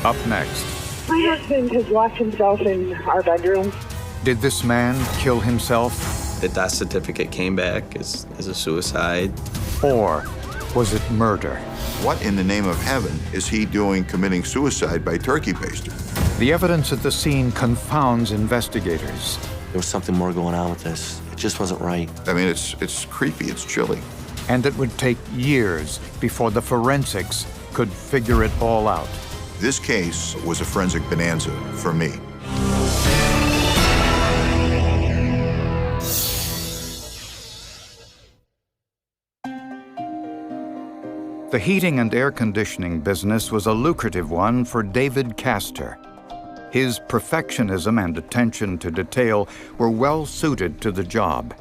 Up next. My husband has locked himself in our bedroom. Did this man kill himself? The death certificate came back as a suicide. Or was it murder? What in the name of heaven is he doing committing suicide by turkey baster? The evidence at the scene confounds investigators. There was something more going on with this. It just wasn't right. I mean, it's creepy, it's chilly. And it would take years before the forensics could figure it all out. This case was a forensic bonanza for me. The heating and air conditioning business was a lucrative one for David Castor. His perfectionism and attention to detail were well suited to the job.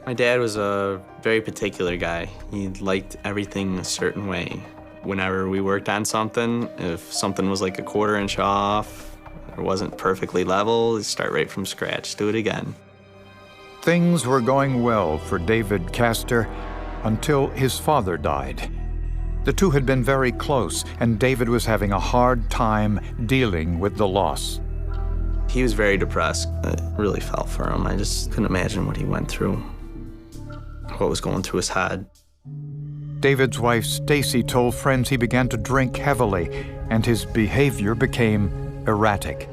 My dad was a very particular guy. He liked everything a certain way. Whenever we worked on something, if something was like a quarter-inch off or wasn't perfectly level, he'd start right from scratch, do it again. Things were going well for David Castor until his father died. The two had been very close, and David was having a hard time dealing with the loss. He was very depressed. I really felt for him. I just couldn't imagine what he went through, what was going through his head. David's wife, Stacy, told friends he began to drink heavily, and his behavior became erratic.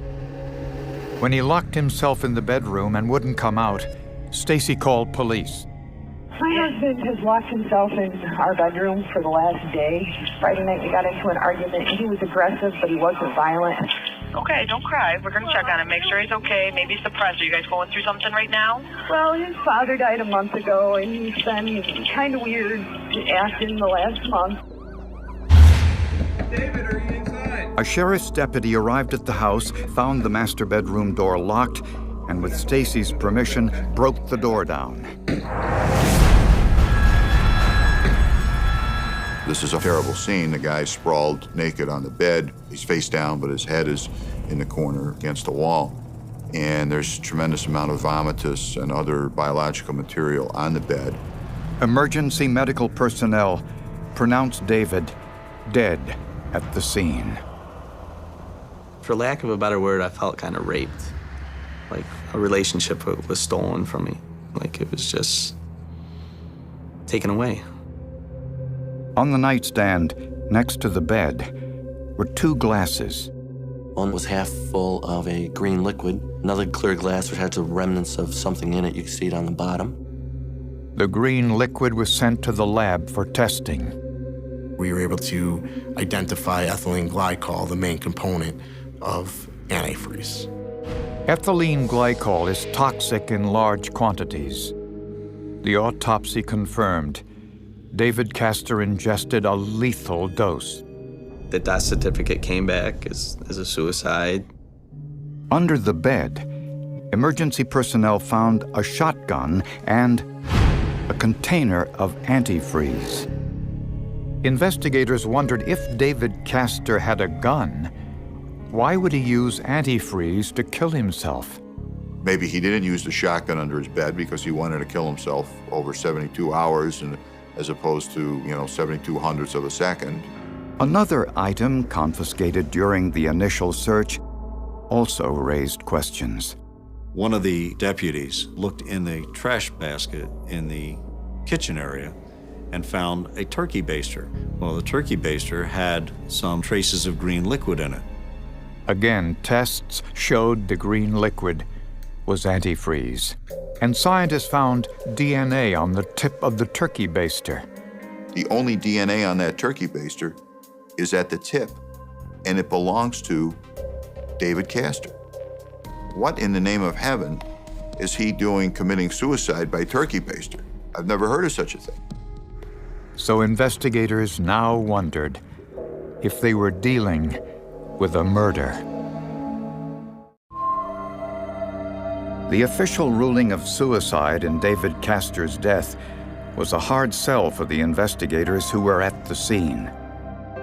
When he locked himself in the bedroom and wouldn't come out, Stacy called police. My husband has locked himself in our bedroom for the last day. Friday night we got into an argument. He was aggressive, but he wasn't violent. Okay, don't cry. We're going to check on him, make sure he's okay. Maybe he's depressed. Are you guys going through something right now? Well, his father died a month ago, and he's been kind of weird acting the last month. David, are you inside? A sheriff's deputy arrived at the house, found the master bedroom door locked, and with Stacy's permission, broke the door down. This is a terrible scene. The guy sprawled naked on the bed. He's face down, but his head is in the corner against the wall. And there's a tremendous amount of vomitus and other biological material on the bed. Emergency medical personnel pronounced David dead at the scene. For lack of a better word, I felt kind of raped. Like a relationship was stolen from me. Like it was just taken away. On the nightstand, next to the bed, were two glasses. One was half full of a green liquid, another clear glass which had the remnants of something in it. You could see it on the bottom. The green liquid was sent to the lab for testing. We were able to identify ethylene glycol, the main component of antifreeze. Ethylene glycol is toxic in large quantities. The autopsy confirmed David Castor ingested a lethal dose. The death certificate came back as a suicide. Under the bed, emergency personnel found a shotgun and a container of antifreeze. Investigators wondered if David Castor had a gun, why would he use antifreeze to kill himself? Maybe he didn't use the shotgun under his bed because he wanted to kill himself over 72 hours and as opposed to, 72 hundredths of a second. Another item confiscated during the initial search also raised questions. One of the deputies looked in the trash basket in the kitchen area and found a turkey baster. Well, the turkey baster had some traces of green liquid in it. Again, tests showed the green liquid was antifreeze, and scientists found DNA on the tip of the turkey baster. The only DNA on that turkey baster is at the tip, and it belongs to David Castor. What in the name of heaven is he doing committing suicide by turkey baster? I've never heard of such a thing. So investigators now wondered if they were dealing with a murder. The official ruling of suicide in David Castor's death was a hard sell for the investigators who were at the scene.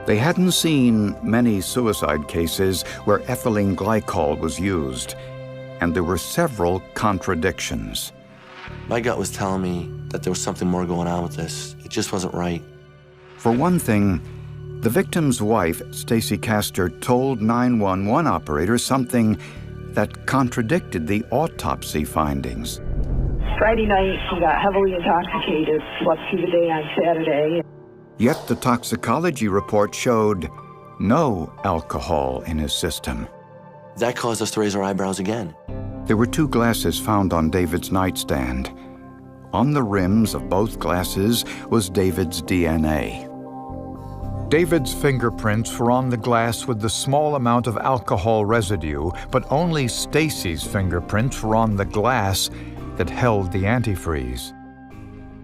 They hadn't seen many suicide cases where ethylene glycol was used, and there were several contradictions. My gut was telling me that there was something more going on with this. It just wasn't right. For one thing, The victim's wife, Stacy Castor, told 911 operators something that contradicted the autopsy findings. Friday night, he got heavily intoxicated, slept through the day on Saturday. Yet the toxicology report showed no alcohol in his system. That caused us to raise our eyebrows again. There were 2 glasses found on David's nightstand. On the rims of both glasses was David's DNA. David's fingerprints were on the glass with the small amount of alcohol residue, but only Stacy's fingerprints were on the glass that held the antifreeze.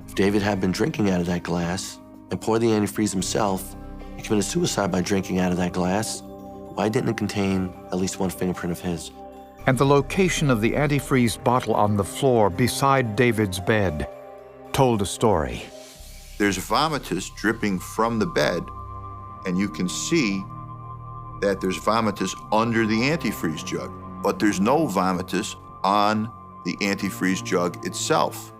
If David had been drinking out of that glass and poured the antifreeze himself, he committed suicide by drinking out of that glass. Why didn't it contain at least 1 fingerprint of his? And the location of the antifreeze bottle on the floor beside David's bed told a story. There's vomitus dripping from the bed, and you can see that there's vomitus under the antifreeze jug, but there's no vomitus on the antifreeze jug itself.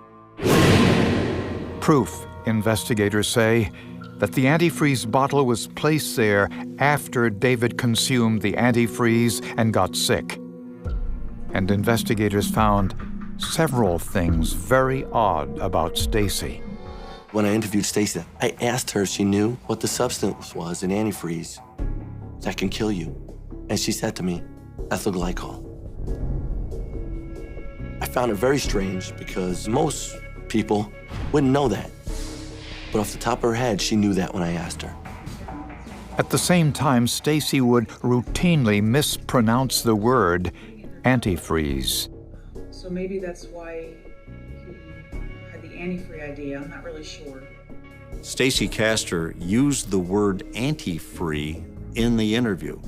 Proof, investigators say, that the antifreeze bottle was placed there after David consumed the antifreeze and got sick. And investigators found several things very odd about Stacy. When I interviewed Stacy, I asked her if she knew what the substance was in antifreeze that can kill you. And she said to me, ethyl glycol. I found it very strange because most people wouldn't know that. But off the top of her head, she knew that when I asked her. At the same time, Stacy would routinely mispronounce the word antifreeze. So maybe that's why he had the antifreeze idea. I'm not really sure. Stacy Castor used the word antifree in the interview.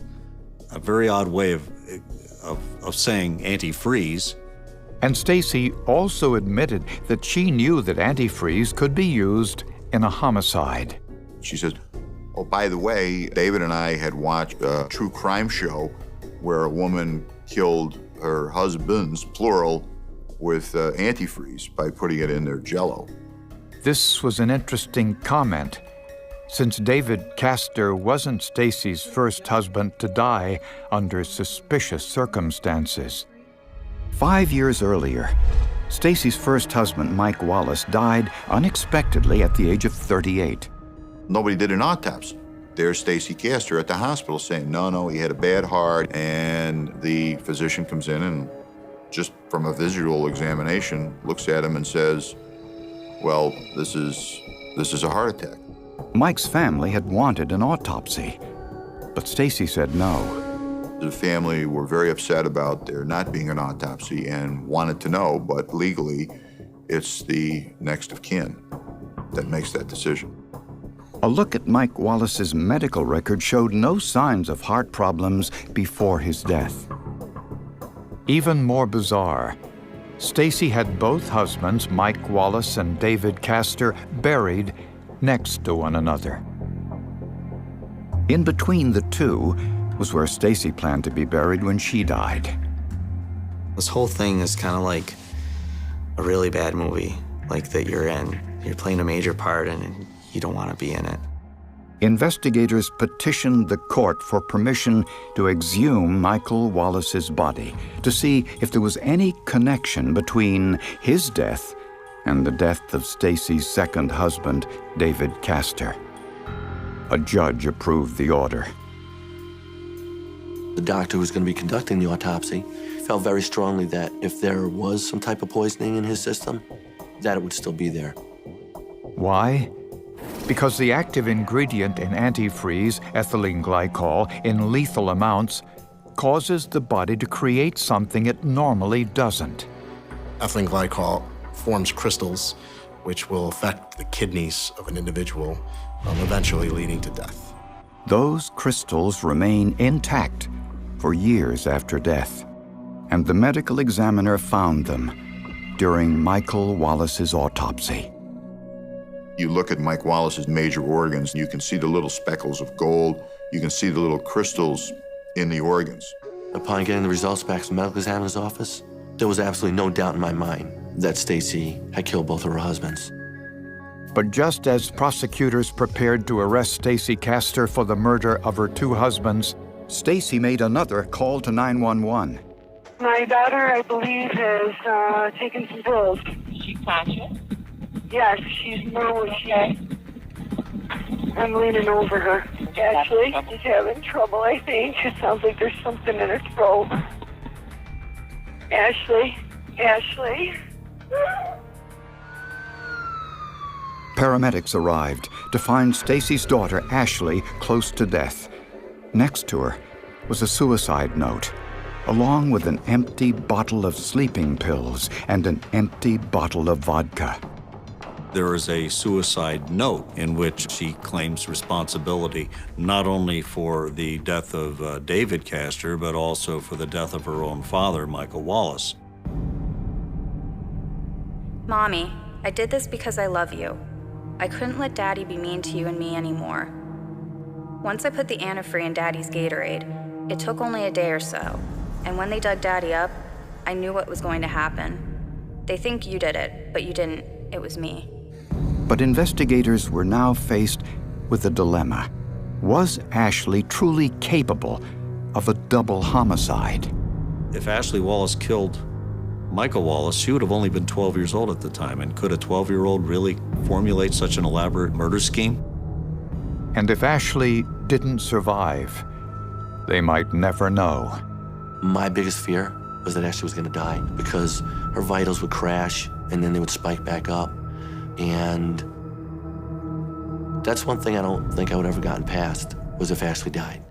A very odd way of saying antifreeze. And Stacy also admitted that she knew that antifreeze could be used in a homicide. She says, oh, by the way, David and I had watched a true crime show where a woman killed her husbands, plural, with antifreeze by putting it in their Jell-O. This was an interesting comment, since David Castor wasn't Stacy's first husband to die under suspicious circumstances. 5 years earlier, Stacy's first husband, Mike Wallace, died unexpectedly at the age of 38. Nobody did an autopsy. There's Stacy Castor at the hospital saying, no, he had a bad heart, and the physician comes in and just from a visual examination looks at him and says, well, this is a heart attack. Mike's family had wanted an autopsy, but Stacy said no. The family were very upset about there not being an autopsy and wanted to know, but legally, it's the next of kin that makes that decision. A look at Mike Wallace's medical record showed no signs of heart problems before his death. Even more bizarre, Stacy had both husbands, Mike Wallace and David Castor, buried next to one another. In between the two was where Stacy planned to be buried when she died. This whole thing is kind of like a really bad movie, like that you're in. You're playing a major part and you don't want to be in it. Investigators petitioned the court for permission to exhume Michael Wallace's body to see if there was any connection between his death and the death of Stacy's second husband, David Castor. A judge approved the order. The doctor who was going to be conducting the autopsy felt very strongly that if there was some type of poisoning in his system, that it would still be there. Why? Because the active ingredient in antifreeze, ethylene glycol, in lethal amounts, causes the body to create something it normally doesn't. Ethylene glycol forms crystals which will affect the kidneys of an individual, eventually leading to death. Those crystals remain intact for years after death, and the medical examiner found them during Michael Wallace's autopsy. You look at Mike Wallace's major organs, and you can see the little speckles of gold. You can see the little crystals in the organs. Upon getting the results back from the medical examiner's office, there was absolutely no doubt in my mind that Stacy had killed both of her husbands. But just as prosecutors prepared to arrest Stacy Castor for the murder of her two husbands, Stacy made another call to 911. My daughter, I believe, has taken some pills. Is she conscious? Yes, she's normal. I'm leaning over her. Ashley, she's having trouble, I think. It sounds like there's something in her throat. Ashley. Paramedics arrived to find Stacy's daughter, Ashley, close to death. Next to her was a suicide note, along with an empty bottle of sleeping pills and an empty bottle of vodka. There is a suicide note in which she claims responsibility not only for the death of David Castor, but also for the death of her own father, Michael Wallace. Mommy, I did this because I love you. I couldn't let Daddy be mean to you and me anymore. Once I put the antifreeze in Daddy's Gatorade, it took only a day or so, and when they dug Daddy up, I knew what was going to happen. They think you did it, but you didn't. It was me. But investigators were now faced with a dilemma. Was Ashley truly capable of a double homicide? If Ashley Wallace killed Michael Wallace, she would have only been 12 years old at the time, and could a 12-year-old really formulate such an elaborate murder scheme? And if Ashley didn't survive, they might never know. My biggest fear was that Ashley was gonna die because her vitals would crash and then they would spike back up. And that's one thing I don't think I would have ever gotten past, was if Ashley died.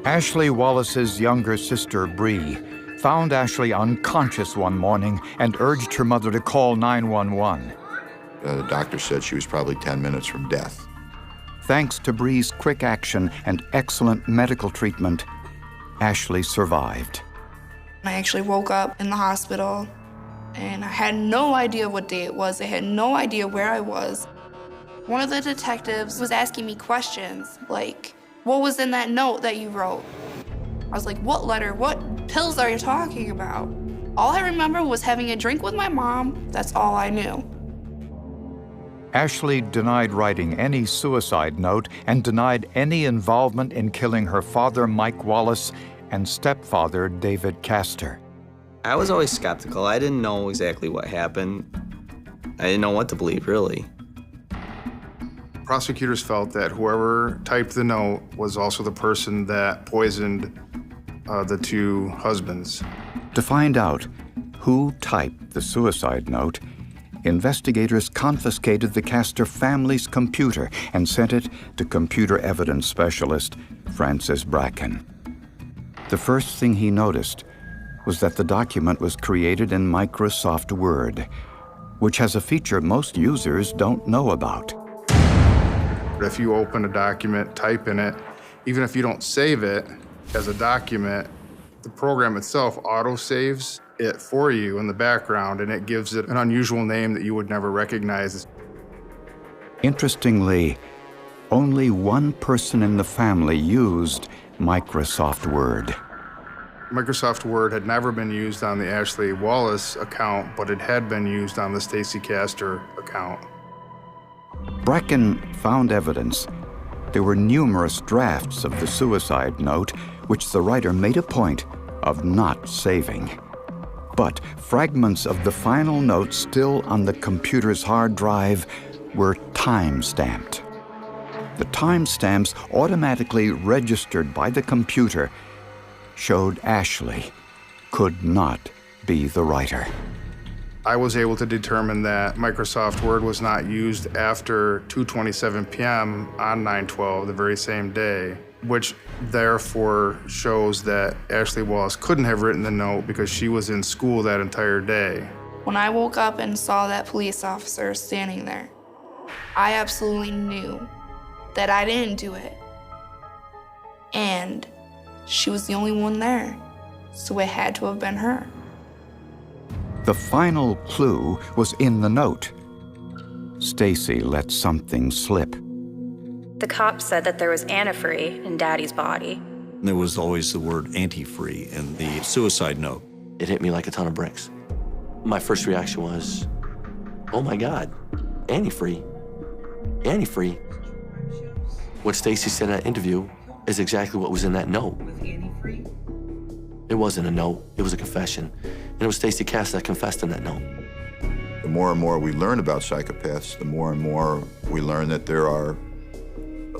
Ashley Wallace's younger sister, Bree, found Ashley unconscious one morning and urged her mother to call 911. The doctor said she was probably 10 minutes from death. Thanks to Bree's quick action and excellent medical treatment, Ashley survived. I actually woke up in the hospital, and I had no idea what day it was. I had no idea where I was. One of the detectives was asking me questions, like, what was in that note that you wrote? I was like, what letter? What pills are you talking about? All I remember was having a drink with my mom. That's all I knew. Ashley denied writing any suicide note and denied any involvement in killing her father, Mike Wallace, and stepfather, David Castor. I was always skeptical. I didn't know exactly what happened. I didn't know what to believe, really. Prosecutors felt that whoever typed the note was also the person that poisoned the two husbands. To find out who typed the suicide note, investigators confiscated the Castor family's computer and sent it to computer evidence specialist Francis Bracken. The first thing he noticed was that the document was created in Microsoft Word, which has a feature most users don't know about. If you open a document, type in it, even if you don't save it as a document, the program itself auto-saves it for you in the background, and it gives it an unusual name that you would never recognize. Interestingly, only one person in the family used Microsoft Word. Microsoft Word had never been used on the Ashley Wallace account, but it had been used on the Stacy Castor account. Bracken found evidence. There were numerous drafts of the suicide note, which the writer made a point of not saving. But fragments of the final note still on the computer's hard drive were time-stamped. The timestamps, automatically registered by the computer, showed Ashley could not be the writer. I was able to determine that Microsoft Word was not used after 2:27 p.m. on 9/12, the very same day, which therefore shows that Ashley Wallace couldn't have written the note because she was in school that entire day. When I woke up and saw that police officer standing there, I absolutely knew that I didn't do it. And she was the only one there, so it had to have been her. The final clue was in the note. Stacy let something slip. The cops said that there was antifreeze in Daddy's body. There was always the word antifreeze in the suicide note. It hit me like a ton of bricks. My first reaction was, oh my God, antifree. Antifree. What Stacy said in that interview is exactly what was in that note. It wasn't a note, it was a confession. And it was Stacy Castor that confessed in that note. The more and more we learn about psychopaths, the more and more we learn that there are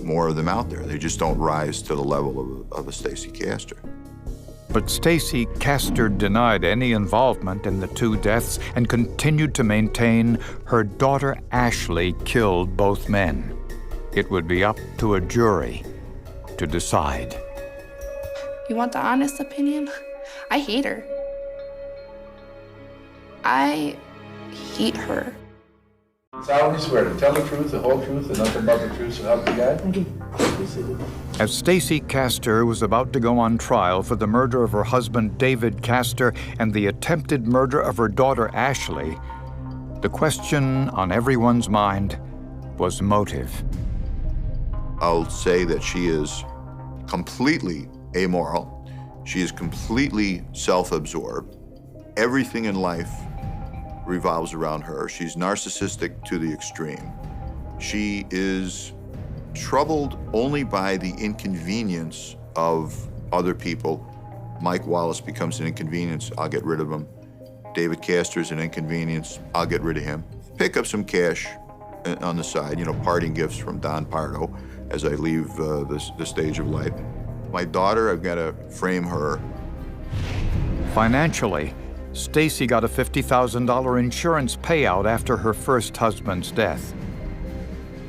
more of them out there. They just don't rise to the level of a Stacy Castor. But Stacy Castor denied any involvement in the two deaths and continued to maintain her daughter Ashley killed both men. It would be up to a jury to decide. You want the honest opinion? I hate her. I hate her. Solemnly swear to tell the truth, the whole truth, and nothing but the truth, so help you God? As Stacy Castor was about to go on trial for the murder of her husband David Castor and the attempted murder of her daughter Ashley, the question on everyone's mind was motive. I'll say that she is completely amoral. She is completely self-absorbed. Everything in life revolves around her. She's narcissistic to the extreme. She is troubled only by the inconvenience of other people. Mike Wallace becomes an inconvenience, I'll get rid of him. David Castor's an inconvenience, I'll get rid of him. Pick up some cash on the side, you know, parting gifts from Don Pardo as I leave the stage of life. My daughter, I've got to frame her. Financially, Stacy got a $50,000 insurance payout after her first husband's death.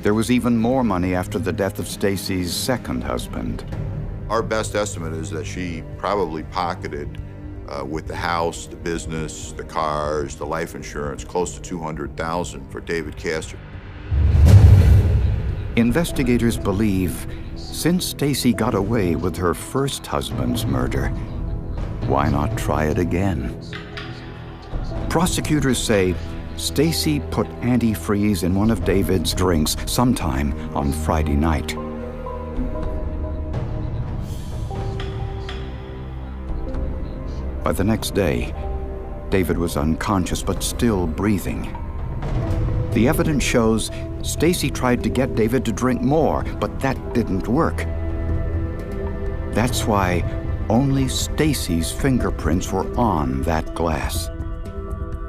There was even more money after the death of Stacy's second husband. Our best estimate is that she probably pocketed, with the house, the business, the cars, the life insurance, close to $200,000 for David Castor. Investigators believe since Stacy got away with her first husband's murder, why not try it again? Prosecutors say Stacy put antifreeze in one of David's drinks sometime on Friday night. By the next day, David was unconscious but still breathing. The evidence shows Stacy tried to get David to drink more, but that didn't work. That's why only Stacy's fingerprints were on that glass.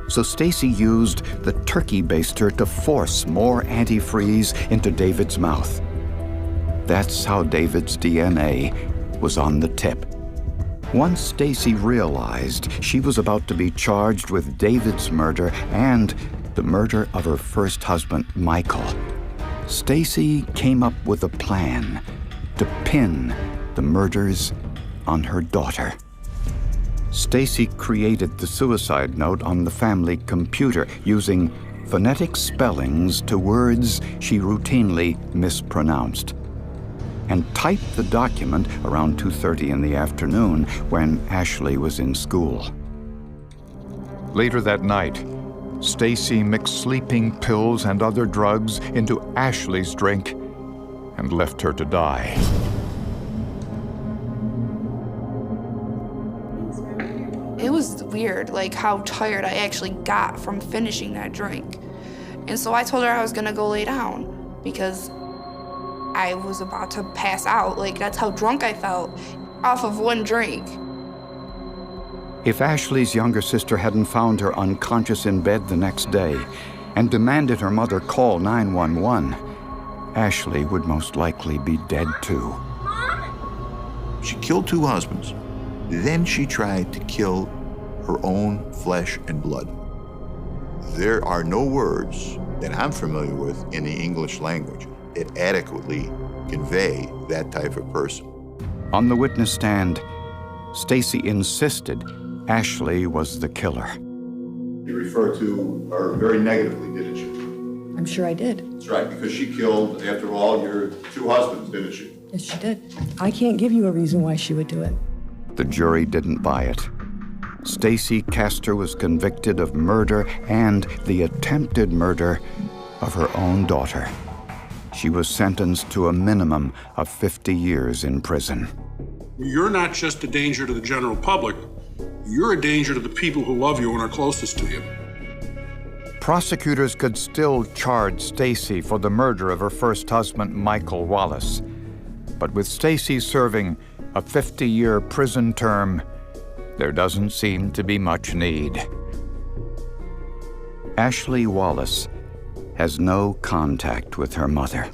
So Stacy used the turkey baster to force more antifreeze into David's mouth. That's how David's DNA was on the tip. Once Stacy realized she was about to be charged with David's murder and the murder of her first husband, Michael, Stacy came up with a plan to pin the murders on her daughter. Stacy created the suicide note on the family computer using phonetic spellings to words she routinely mispronounced, and typed the document around 2:30 in the afternoon when Ashley was in school. Later that night, Stacy mixed sleeping pills and other drugs into Ashley's drink and left her to die. It was weird, like how tired I actually got from finishing that drink. And so I told her I was gonna go lay down because I was about to pass out. Like, that's how drunk I felt off of one drink. If Ashley's younger sister hadn't found her unconscious in bed the next day and demanded her mother call 911, Ashley would most likely be dead too. She killed two husbands. Then she tried to kill her own flesh and blood. There are no words that I'm familiar with in the English language that adequately convey that type of person. On the witness stand, Stacy insisted Ashley was the killer. You referred to her very negatively, didn't you? I'm sure I did. That's right, because she killed, after all, your two husbands, didn't she? Yes, she did. I can't give you a reason why she would do it. The jury didn't buy it. Stacy Castor was convicted of murder and the attempted murder of her own daughter. She was sentenced to a minimum of 50 years in prison. You're not just a danger to the general public, you're a danger to the people who love you and are closest to you. prosecutors could still charge Stacy for the murder of her first husband, Michael Wallace. But with Stacy serving a 50-year prison term, there doesn't seem to be much need. Ashley Wallace has no contact with her mother.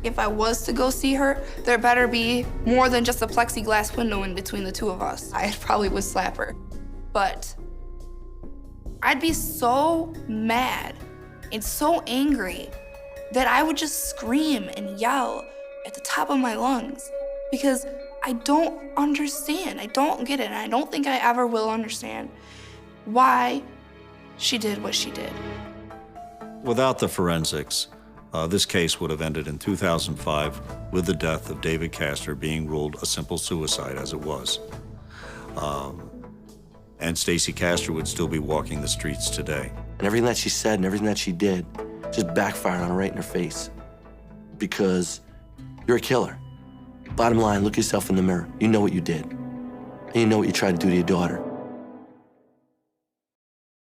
If I was to go see her, there better be more than just a plexiglass window in between the two of us. I probably would slap her. But I'd be so mad and so angry that I would just scream and yell at the top of my lungs because I don't understand. I don't get it, and I don't think I ever will understand why she did what she did. Without the forensics, this case would have ended in 2005 with the death of David Castor being ruled a simple suicide as it was. And Stacy Castor would still be walking the streets today. And everything that she said and everything that she did just backfired on her right in her face. Because you're a killer. Bottom line, look yourself in the mirror. You know what you did. And you know what you tried to do to your daughter.